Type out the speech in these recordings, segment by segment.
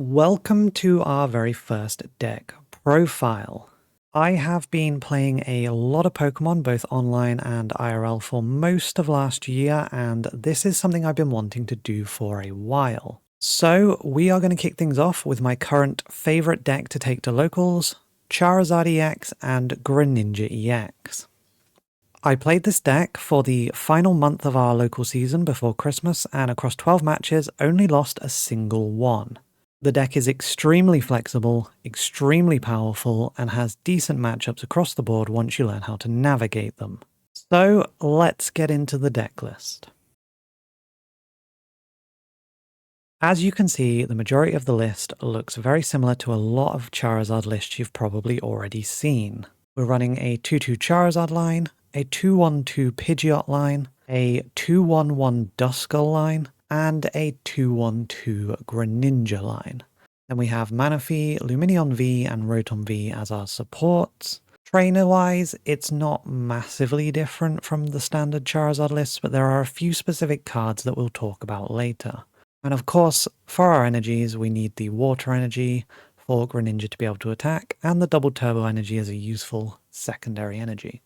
Welcome to our very first deck profile. I have been playing a lot of Pokemon, both online and IRL, for most of last year, and this is something I've been wanting to do for a while. So we are going to kick things off with my current favourite deck to take to locals, Charizard EX and Greninja EX. I played this deck for the final month of our local season before Christmas, and across 12 matches only lost a single one. The deck is extremely flexible, extremely powerful, and has decent matchups across the board once you learn how to navigate them. So let's get into the deck list. As you can see, the majority of the list looks very similar to a lot of Charizard lists you've probably already seen. We're running a 2-2 Charizard line, a 2-1-2 Pidgeot line, a 2-1-1 Duskull line, and a 2-1-2 Greninja line. Then we have Manaphy, Lumineon V, and Rotom V as our supports. Trainer-wise, it's not massively different from the standard Charizard lists, but there are a few specific cards that we'll talk about later. And of course, for our energies, we need the Water Energy for Greninja to be able to attack, and the Double Turbo Energy as a useful secondary energy.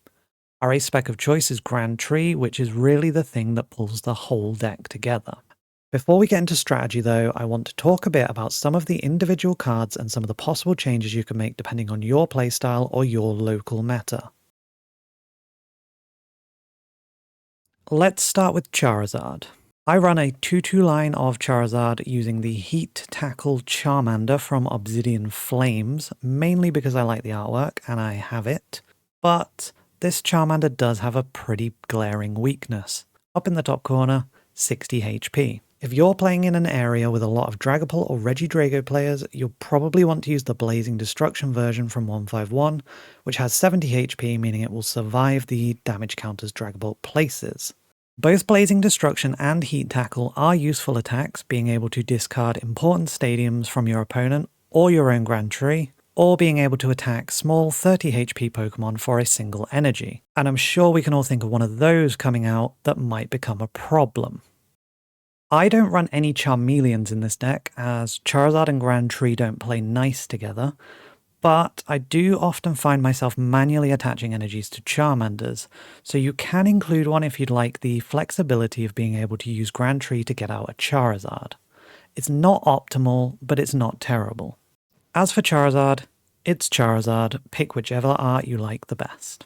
Our ace spec of choice is Grand Tree, which is really the thing that pulls the whole deck together. Before we get into strategy though, I want to talk a bit about some of the individual cards and some of the possible changes you can make depending on your playstyle or your local meta. Let's start with Charizard. I run a 2-2 line of Charizard using the Heat Tackle Charmander from Obsidian Flames, mainly because I like the artwork and I have it, but this Charmander does have a pretty glaring weakness. Up in the top corner, 60 HP. If you're playing in an area with a lot of Dragapult or Regidrago players, you'll probably want to use the Blazing Destruction version from 151, which has 70 HP, meaning it will survive the damage counters Dragapult places. Both Blazing Destruction and Heat Tackle are useful attacks, being able to discard important stadiums from your opponent or your own Grand Tree, or being able to attack small 30 HP Pokemon for a single energy. And I'm sure we can all think of one of those coming out that might become a problem. I don't run any Charmeleons in this deck, as Charizard and Grand Tree don't play nice together, but I do often find myself manually attaching energies to Charmanders, so you can include one if you'd like the flexibility of being able to use Grand Tree to get out a Charizard. It's not optimal, but it's not terrible. As for Charizard, it's Charizard, pick whichever art you like the best.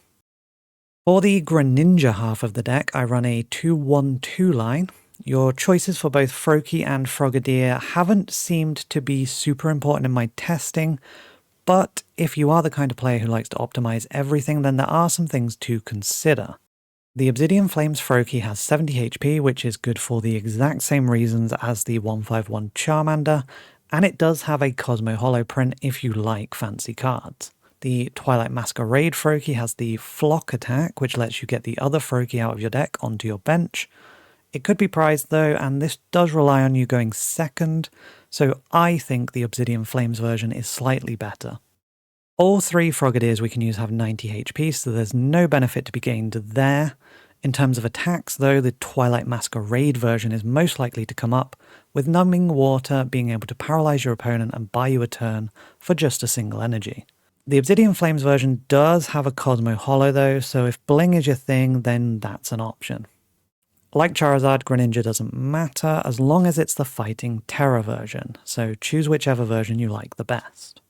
For the Greninja half of the deck, I run a 2-1-2 line. Your choices for both Froakie and Frogadier haven't seemed to be super important in my testing, but if you are the kind of player who likes to optimize everything, then there are some things to consider. The Obsidian Flames Froakie has 70 HP, which is good for the exact same reasons as the 151 Charmander, and it does have a Cosmo Holo print if you like fancy cards. The Twilight Masquerade Froakie has the Flock attack, which lets you get the other Froakie out of your deck onto your bench. It could be prized though, and this does rely on you going second, so I think the Obsidian Flames version is slightly better. All three Frogadiers we can use have 90 HP, so there's no benefit to be gained there. In terms of attacks though, the Twilight Masquerade version is most likely to come up, with Numbing Water being able to paralyze your opponent and buy you a turn for just a single energy. The Obsidian Flames version does have a Cosmo Holo though, so if bling is your thing, then that's an option. Like Charizard, Greninja doesn't matter as long as it's the Fighting Terra version, so choose whichever version you like the best.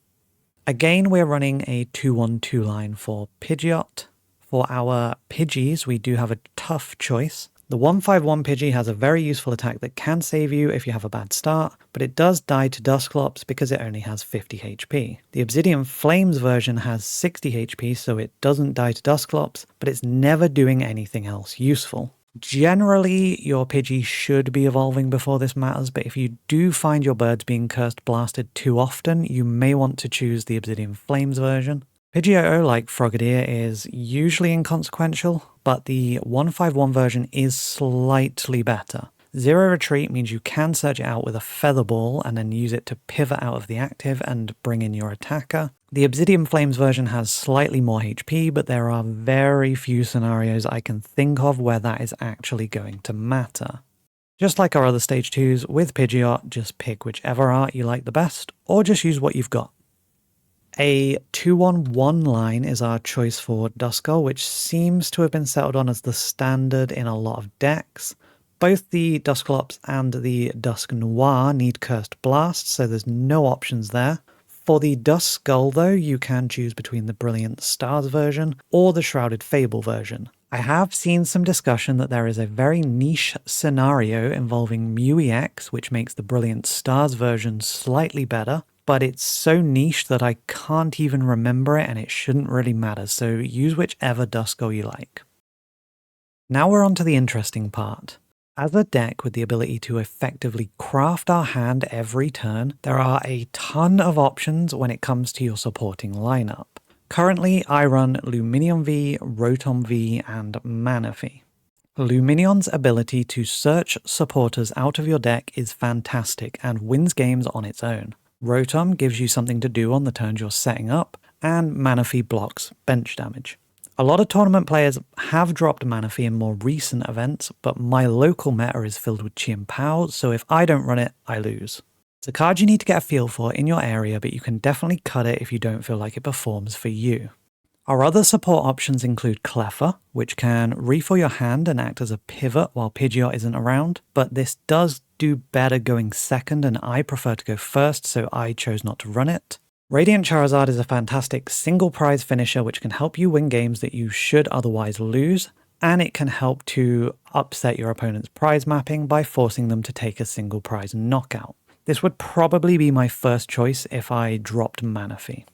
Again, we're running a 2-1-2 line for Pidgeot. For our Pidgeys, we do have a tough choice. The 151 Pidgey has a very useful attack that can save you if you have a bad start, but it does die to Dusclops because it only has 50 HP. The Obsidian Flames version has 60 HP, so it doesn't die to Dusclops, but it's never doing anything else useful. Generally, your Pidgey should be evolving before this matters, but if you do find your birds being cursed blasted too often, you may want to choose the Obsidian Flames version. Pidgeotto, like Frogadier, is usually inconsequential, but the 151 version is slightly better. Zero Retreat means you can search it out with a Feather Ball and then use it to pivot out of the active and bring in your attacker. The Obsidian Flames version has slightly more HP, but there are very few scenarios I can think of where that is actually going to matter. Just like our other stage 2s, with Pidgeot, just pick whichever art you like the best, or just use what you've got. A 2-1-1 line is our choice for Duskull, which seems to have been settled on as the standard in a lot of decks. Both the Dusclops and the Dusk Noir need Cursed Blast, so there's no options there. For the Duskull, though, you can choose between the Brilliant Stars version or the Shrouded Fable version. I have seen some discussion that there is a very niche scenario involving Mew EX, which makes the Brilliant Stars version slightly better, but it's so niche that I can't even remember it and it shouldn't really matter, so use whichever Duskull you like. Now we're on to the interesting part. As a deck with the ability to effectively craft our hand every turn, there are a ton of options when it comes to your supporting lineup. Currently, I run Lumineon V, Rotom V, and Manaphy. Lumineon's ability to search supporters out of your deck is fantastic and wins games on its own. Rotom gives you something to do on the turns you're setting up, and Manaphy blocks bench damage. A lot of tournament players have dropped Manaphy in more recent events, but my local meta is filled with Chien-Pao, so if I don't run it, I lose. It's a card you need to get a feel for in your area, but you can definitely cut it if you don't feel like it performs for you. Our other support options include Cleffa, which can refill your hand and act as a pivot while Pidgeot isn't around, but this does do better going second and I prefer to go first, so I chose not to run it. Radiant Charizard is a fantastic single prize finisher which can help you win games that you should otherwise lose, and it can help to upset your opponent's prize mapping by forcing them to take a single prize knockout. This would probably be my first choice if I dropped Manaphy.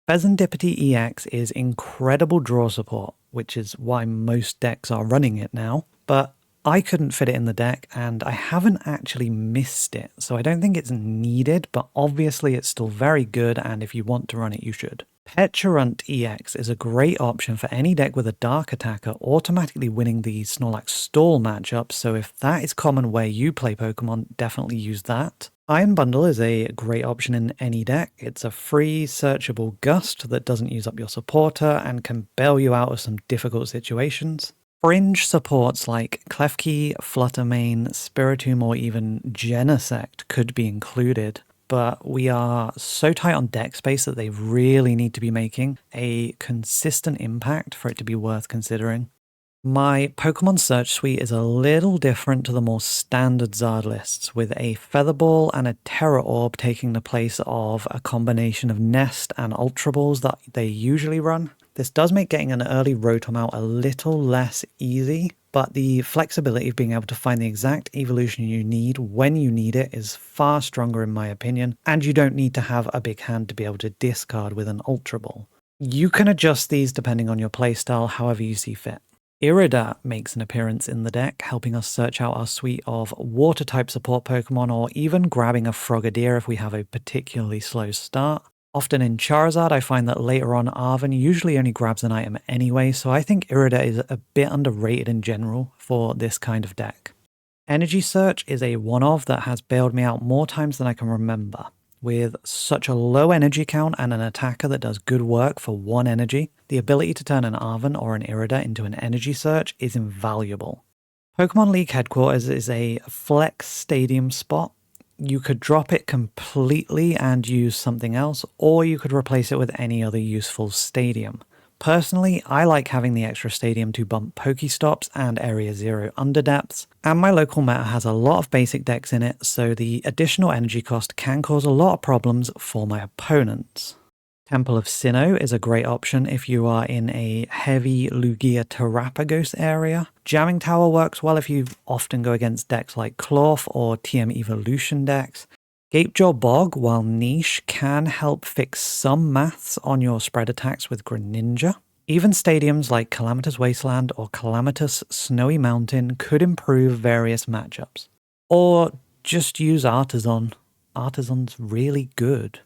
Pheasantipity EX is incredible draw support, which is why most decks are running it now, but I couldn't fit it in the deck and I haven't actually missed it, so I don't think it's needed, but obviously it's still very good and if you want to run it you should. Petulant EX is a great option for any deck with a Dark attacker automatically winning the Snorlax Stall matchup, so if that is common where you play Pokemon, definitely use that. Iron Bundle is a great option in any deck. It's a free, searchable gust that doesn't use up your supporter and can bail you out of some difficult situations. Fringe supports like Klefki, Fluttermane, Spiritomb, or even Genesect could be included, but we are so tight on deck space that they really need to be making a consistent impact for it to be worth considering. My Pokemon Search Suite is a little different to the more standard Zard lists, with a Feather Ball and a Terra Orb taking the place of a combination of Nest and Ultra Balls that they usually run. This does make getting an early Rotom out a little less easy, but the flexibility of being able to find the exact evolution you need when you need it is far stronger in my opinion, and you don't need to have a big hand to be able to discard with an Ultra Ball. You can adjust these depending on your playstyle however you see fit. Irida makes an appearance in the deck, helping us search out our suite of water-type support Pokemon or even grabbing a Frogadier if we have a particularly slow start. Often in Charizard, I find that later on Arven usually only grabs an item anyway, so I think Irida is a bit underrated in general for this kind of deck. Energy Search is a one-of that has bailed me out more times than I can remember. With such a low energy count and an attacker that does good work for 1 energy, the ability to turn an Arven or an Irida into an Energy Search is invaluable. Pokemon League Headquarters is a flex stadium spot. You could drop it completely and use something else, or you could replace it with any other useful stadium. Personally, I like having the extra stadium to bump Pokestops and Area 0 underdepths, and my local meta has a lot of basic decks in it, so the additional energy cost can cause a lot of problems for my opponents. Temple of Sinnoh is a great option if you are in a heavy Lugia Terrapagos area. Jamming Tower works well if you often go against decks like Cloth or TM Evolution decks. Gapejaw Bog, while niche, can help fix some maths on your spread attacks with Greninja. Even stadiums like Calamitous Wasteland or Calamitous Snowy Mountain could improve various matchups. Or just use Artisan. Artisan's really good.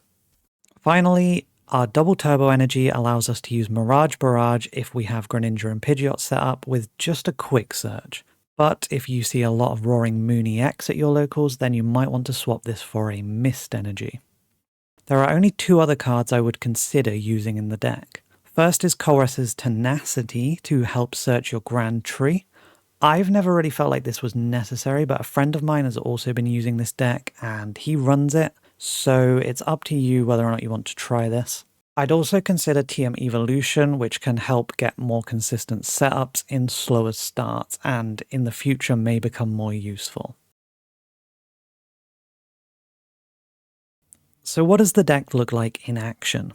Finally, our double turbo energy allows us to use Mirage Barrage if we have Greninja and Pidgeot set up with just a quick search. But if you see a lot of Roaring Moon EX at your locals, then you might want to swap this for a Mist energy. There are only 2 other cards I would consider using in the deck. First is Colress's Tenacity to help search your Grand Tree. I've never really felt like this was necessary, but a friend of mine has also been using this deck and he runs it, so it's up to you whether or not you want to try this. I'd also consider TM Evolution, which can help get more consistent setups in slower starts and in the future may become more useful. So what does the deck look like in action?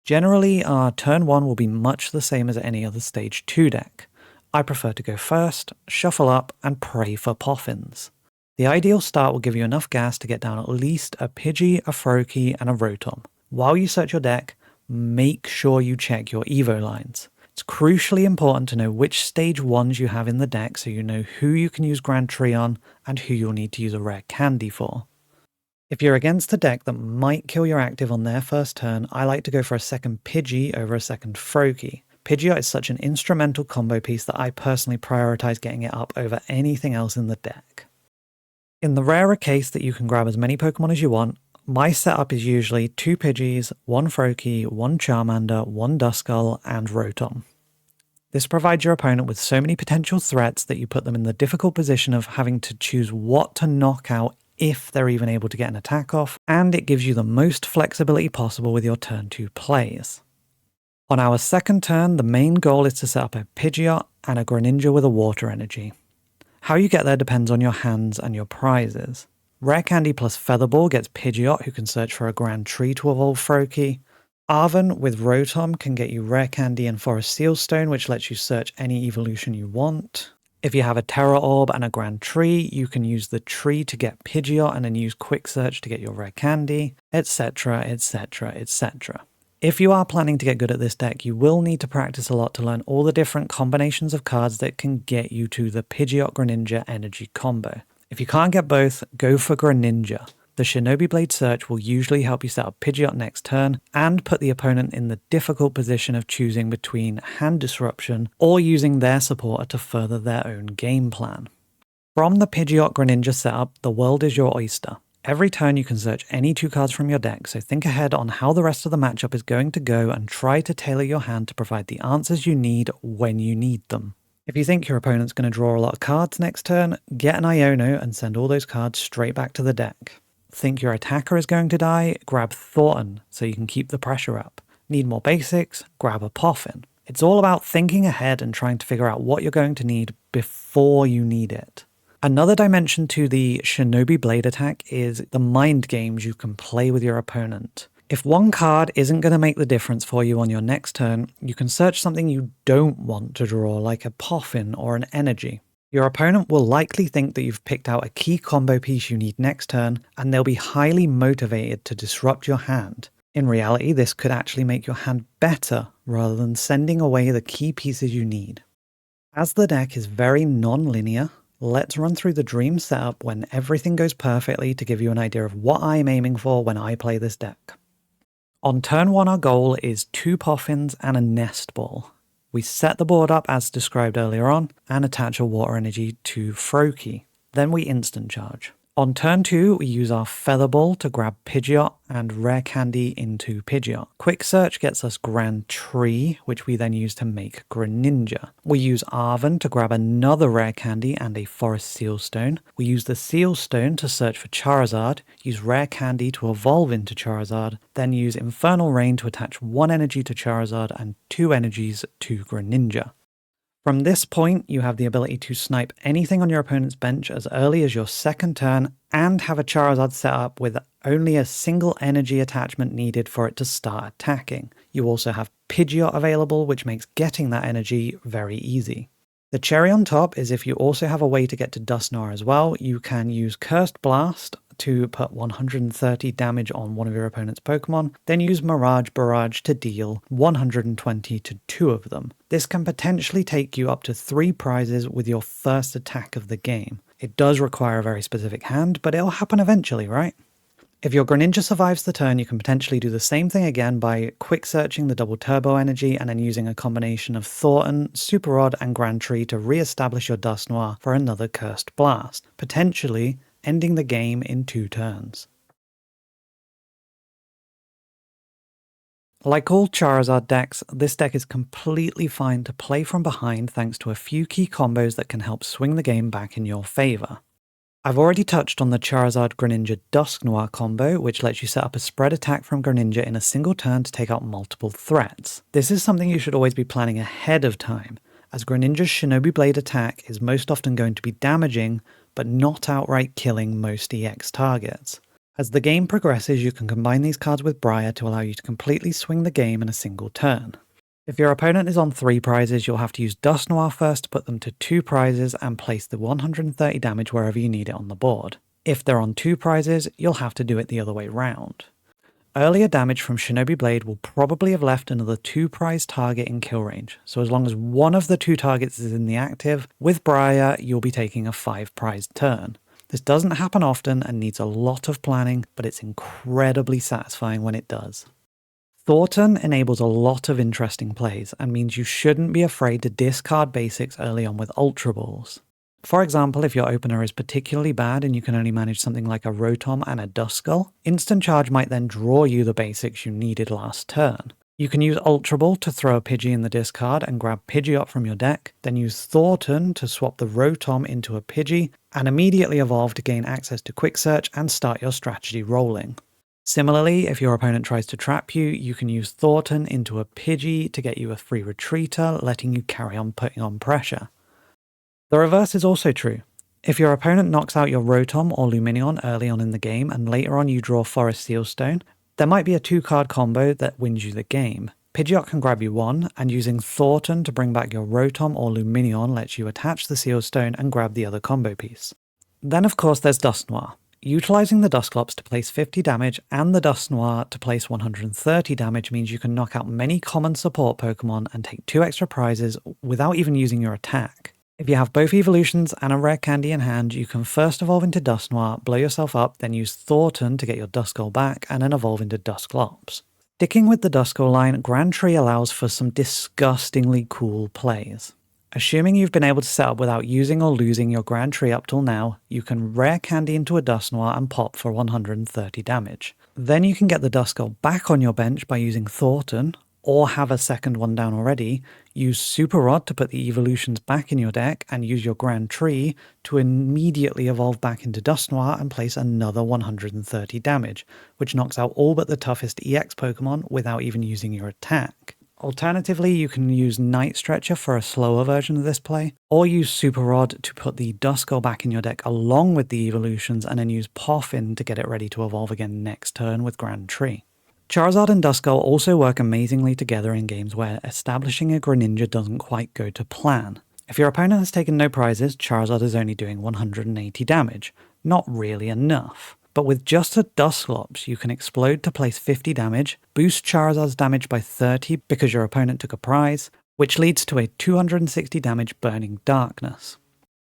Generally, our turn 1 will be much the same as any other stage 2 deck. I prefer to go first, shuffle up, and pray for Poffins. The ideal start will give you enough gas to get down at least a Pidgey, a Froakie, and a Rotom. While you search your deck, make sure you check your Evo lines. It's crucially important to know which stage 1s you have in the deck so you know who you can use Grand Tree on and who you'll need to use a rare candy for. If you're against a deck that might kill your active on their first turn, I like to go for a second Pidgey over a second Froakie. Pidgeot is such an instrumental combo piece that I personally prioritize getting it up over anything else in the deck. In the rarer case that you can grab as many Pokemon as you want, my setup is usually 2 Pidgeys, 1 Froakie, 1 Charmander, 1 Duskull, and Rotom. This provides your opponent with so many potential threats that you put them in the difficult position of having to choose what to knock out if they're even able to get an attack off, and it gives you the most flexibility possible with your turn 2 plays. On our second turn, the main goal is to set up a Pidgeot and a Greninja with a water energy. How you get there depends on your hands and your prizes. Rare Candy plus Featherball gets Pidgeot, who can search for a Grand Tree to evolve Froakie. Arven with Rotom can get you Rare Candy and Forest Sealstone, which lets you search any evolution you want. If you have a Terra Orb and a Grand Tree, you can use the tree to get Pidgeot and then use Quick Search to get your Rare Candy, etc, etc, etc. If you are planning to get good at this deck, you will need to practice a lot to learn all the different combinations of cards that can get you to the Pidgeot Greninja energy combo. If you can't get both, go for Greninja. The Shinobi Blade Search will usually help you set up Pidgeot next turn and put the opponent in the difficult position of choosing between Hand Disruption or using their supporter to further their own game plan. From the Pidgeot Greninja setup, the world is your oyster. Every turn you can search any 2 cards from your deck, so think ahead on how the rest of the matchup is going to go and try to tailor your hand to provide the answers you need when you need them. If you think your opponent's going to draw a lot of cards next turn, get an Iono and send all those cards straight back to the deck. Think your attacker is going to die? Grab Thornton so you can keep the pressure up. Need more basics? Grab a Poffin. It's all about thinking ahead and trying to figure out what you're going to need before you need it. Another dimension to the Shinobi Blade attack is the mind games you can play with your opponent. If one card isn't going to make the difference for you on your next turn, you can search something you don't want to draw, like a Poffin or an Energy. Your opponent will likely think that you've picked out a key combo piece you need next turn, and they'll be highly motivated to disrupt your hand. In reality, this could actually make your hand better rather than sending away the key pieces you need. As the deck is very non-linear, let's run through the dream setup when everything goes perfectly to give you an idea of what I'm aiming for when I play this deck. On turn 1, our goal is 2 Poffins and a Nest Ball. We set the board up as described earlier on and attach a water energy to Froakie. Then we instant charge. On turn 2, we use our Feather Ball to grab Pidgeot and Rare Candy into Pidgeot. Quick Search gets us Grand Tree, which we then use to make Greninja. We use Arven to grab another Rare Candy and a Forest Sealstone. We use the Sealstone to search for Charizard, use Rare Candy to evolve into Charizard, then use Infernal Rain to attach 1 energy to Charizard and 2 energies to Greninja. From this point, you have the ability to snipe anything on your opponent's bench as early as your second turn and have a Charizard set up with only a single energy attachment needed for it to start attacking. You also have Pidgeot available, which makes getting that energy very easy. The cherry on top is if you also have a way to get to Dusknoir as well, you can use Cursed Blast to put 130 damage on one of your opponent's Pokemon, then use Mirage Barrage to deal 120 to 2 of them. This can potentially take you up to 3 prizes with your first attack of the game. It does require a very specific hand, but it'll happen eventually, right? If your Greninja survives the turn, you can potentially do the same thing again by quick searching the double turbo energy and then using a combination of Thornton, Super Rod, and Grand Tree to re-establish your Dusknoir for another Cursed Blast, potentially ending the game in 2 turns. Like all Charizard decks, this deck is completely fine to play from behind thanks to a few key combos that can help swing the game back in your favour. I've already touched on the Charizard Greninja Dusknoir combo, which lets you set up a spread attack from Greninja in a single turn to take out multiple threats. This is something you should always be planning ahead of time, as Greninja's Shinobi Blade attack is most often going to be damaging, but not outright killing most EX targets. As the game progresses, you can combine these cards with Briar to allow you to completely swing the game in a single turn. If your opponent is on 3 prizes, you'll have to use Dusknoir first to put them to 2 prizes and place the 130 damage wherever you need it on the board. If they're on 2 prizes, you'll have to do it the other way round. Earlier damage from Shinobi Blade will probably have left another 2 prize target in kill range, so as long as one of the 2 targets is in the active, with Briar you'll be taking a 5 prize turn. This doesn't happen often and needs a lot of planning, but it's incredibly satisfying when it does. Thornton enables a lot of interesting plays and means you shouldn't be afraid to discard basics early on with Ultra Balls. For example, if your opener is particularly bad and you can only manage something like a Rotom and a Duskull, Instant Charge might then draw you the basics you needed last turn. You can use Ultra Ball to throw a Pidgey in the discard and grab Pidgey up from your deck, then use Thornton to swap the Rotom into a Pidgey, and immediately evolve to gain access to Quick Search and start your strategy rolling. Similarly, if your opponent tries to trap you, you can use Thornton into a Pidgey to get you a free retreater, letting you carry on putting on pressure. The reverse is also true. If your opponent knocks out your Rotom or Lumineon early on in the game and later on you draw Forest Sealstone, there might be a 2-card combo that wins you the game. Pidgeot can grab you 1, and using Thornton to bring back your Rotom or Lumineon lets you attach the Sealstone and grab the other combo piece. Then of course there's Dusknoir. Utilising the Dusclops to place 50 damage and the Dusknoir to place 130 damage means you can knock out many common support Pokemon and take 2 extra prizes without even using your attack. If you have both evolutions and a rare candy in hand, you can first evolve into Dusknoir, blow yourself up, then use Thornton to get your Duskull back, and then evolve into Dusclops. Sticking with the Duskull line, Grand Tree allows for some disgustingly cool plays. Assuming you've been able to set up without using or losing your Grand Tree up till now, you can rare candy into a Dusknoir and pop for 130 damage. Then you can get the Duskull back on your bench by using Thornton, or have a second one down already, use Super Rod to put the evolutions back in your deck, and use your Grand Tree to immediately evolve back into Dusknoir and place another 130 damage, which knocks out all but the toughest EX Pokemon without even using your attack. Alternatively, you can use Night Stretcher for a slower version of this play, or use Super Rod to put the Duskull back in your deck along with the evolutions, and then use Poffin to get it ready to evolve again next turn with Grand Tree. Charizard and Duskull also work amazingly together in games where establishing a Greninja doesn't quite go to plan. If your opponent has taken no prizes, Charizard is only doing 180 damage. Not really enough. But with just a Dusclops, you can explode to place 50 damage, boost Charizard's damage by 30 because your opponent took a prize, which leads to a 260 damage Burning Darkness.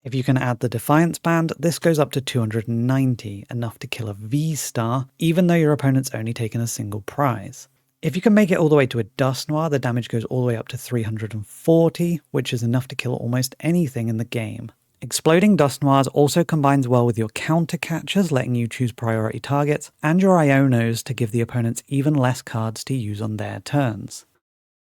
If you can add the Defiance Band, this goes up to 290, enough to kill a V-Star, even though your opponent's only taken a single prize. If you can make it all the way to a Dusknoir, the damage goes all the way up to 340, which is enough to kill almost anything in the game. Exploding Dusknoirs also combines well with your counter catchers, letting you choose priority targets, and your Ionos to give the opponents even less cards to use on their turns.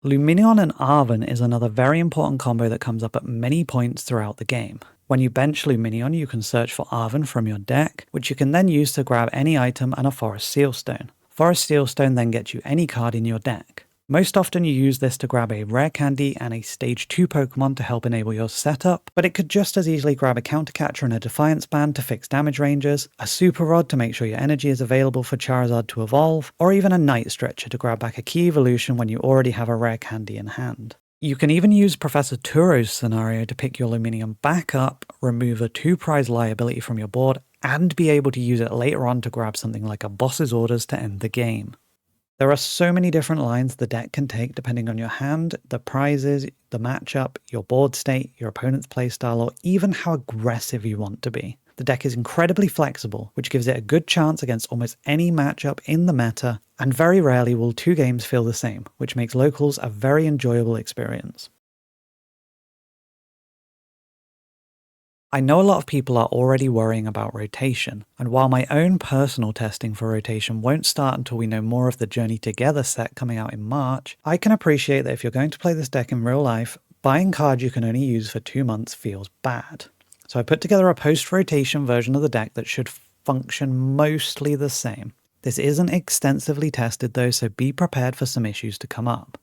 Lumineon and Arven is another very important combo that comes up at many points throughout the game. When you bench Lumineon, you can search for Arven from your deck, which you can then use to grab any item and a Forest Sealstone. Forest Sealstone then gets you any card in your deck. Most often you use this to grab a rare candy and a stage 2 Pokemon to help enable your setup, but it could just as easily grab a counter catcher and a Defiance Band to fix damage ranges, a Super Rod to make sure your energy is available for Charizard to evolve, or even a Night Stretcher to grab back a key evolution when you already have a rare candy in hand. You can even use Professor Turo's scenario to pick your Lumineon back up, remove a 2-prize liability from your board, and be able to use it later on to grab something like a Boss's Orders to end the game. There are so many different lines the deck can take depending on your hand, the prizes, the matchup, your board state, your opponent's playstyle, or even how aggressive you want to be. The deck is incredibly flexible, which gives it a good chance against almost any matchup in the meta, and very rarely will 2 games feel the same, which makes locals a very enjoyable experience. I know a lot of people are already worrying about rotation, and while my own personal testing for rotation won't start until we know more of the Journey Together set coming out in March, I can appreciate that if you're going to play this deck in real life, buying cards you can only use for 2 months feels bad. So I put together a post-rotation version of the deck that should function mostly the same. This isn't extensively tested though, so be prepared for some issues to come up.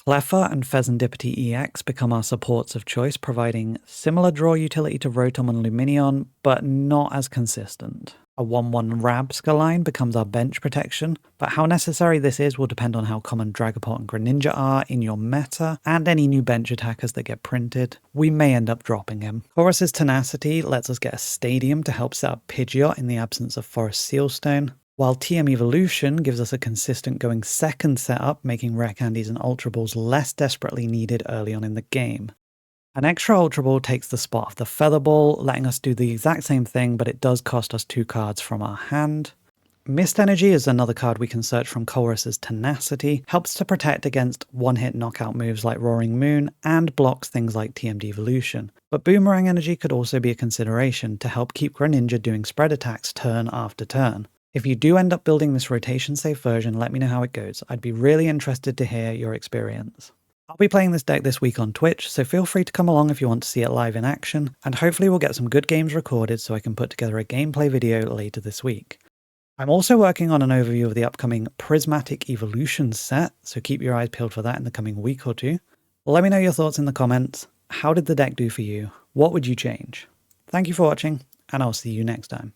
Cleffa and Fezandipity EX become our supports of choice, providing similar draw utility to Rotom and Luminion, but not as consistent. A 1-1 Rabska line becomes our bench protection, but how necessary this is will depend on how common Dragapult and Greninja are in your meta, and any new bench attackers that get printed. We may end up dropping him. Chorus's Tenacity lets us get a Stadium to help set up Pidgeot in the absence of Forest Sealstone, while TM Evolution gives us a consistent going second setup, making Rare Candies and Ultra Balls less desperately needed early on in the game. An extra Ultra Ball takes the spot of the Feather Ball, letting us do the exact same thing, but it does cost us 2 cards from our hand. Mist Energy is another card we can search from Colress's Tenacity, helps to protect against one-hit knockout moves like Roaring Moon, and blocks things like TM Devolution. But Boomerang Energy could also be a consideration to help keep Greninja doing spread attacks turn after turn. If you do end up building this rotation safe version, let me know how it goes. I'd be really interested to hear your experience. I'll be playing this deck this week on Twitch, so feel free to come along if you want to see it live in action, and hopefully we'll get some good games recorded so I can put together a gameplay video later this week. I'm also working on an overview of the upcoming Prismatic Evolutions set, so keep your eyes peeled for that in the coming week or two. Let me know your thoughts in the comments. How did the deck do for you? What would you change? Thank you for watching, and I'll see you next time.